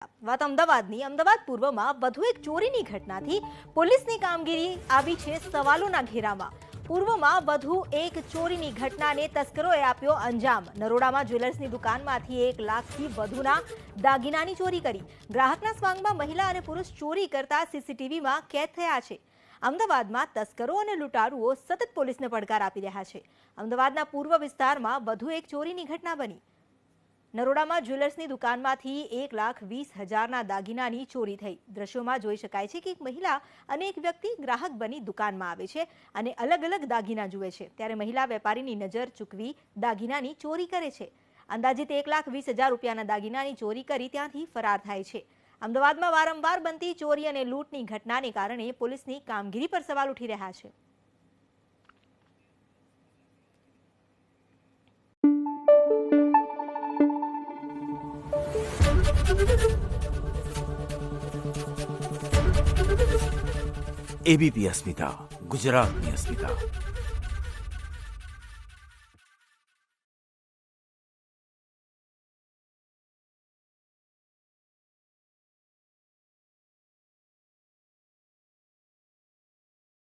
વાત અમદાવાદની અમદાવાદ પૂર્વમાં વધુ એક ચોરીની ઘટનાથી પોલીસની કામગીરી આવી છે સવાલોના ઘેરામાં। પૂર્વમાં વધુ એક ચોરીની ઘટનાને તસ્કરોએ આપ્યો અંજામ। નરોડામાં જ્વેલર્સની દુકાનમાંથી 1 લાખથી વધુના દાગીનાની ચોરી કરી। ગ્રાહકના સ્વાંગમાં મહિલા અને પુરુષ ચોરી કરતા સીસીટીવીમાં કેદ થયા છે। અમદાવાદમાં તસ્કરો અને લૂંટારુઓ સતત પોલીસને પડકાર આપી રહ્યા છે। અમદાવાદના પૂર્વ વિસ્તારમાં વધુ એક ચોરીની ઘટના બની। નરોડામાં જ્વેલર્સની દુકાનમાંથી 1,20,000ના દાગીનાની ચોરી થઈ। દ્રશ્યોમાં જોઈ શકાય છે કે એક મહિલા અને એક વ્યક્તિ ગ્રાહક બની દુકાનમાં આવે છે અને અલગ અલગ દાગીના જુએ છે, ત્યારે મહિલા વેપારીની નજર ચૂકવી દાગીનાની ચોરી કરે છે। અંદાજિત 1,20,000 રૂપિયાના દાગીનાની ચોરી કરી ત્યાંથી ફરાર થાય છે। અમદાવાદમાં વારંવાર બનતી ચોરી અને લૂંટની ઘટનાને કારણે પોલીસની કામગીરી પર સવાલ ઉઠી રહ્યા છે। एबीपी अस्मिता, गुजरातनी अस्मिता।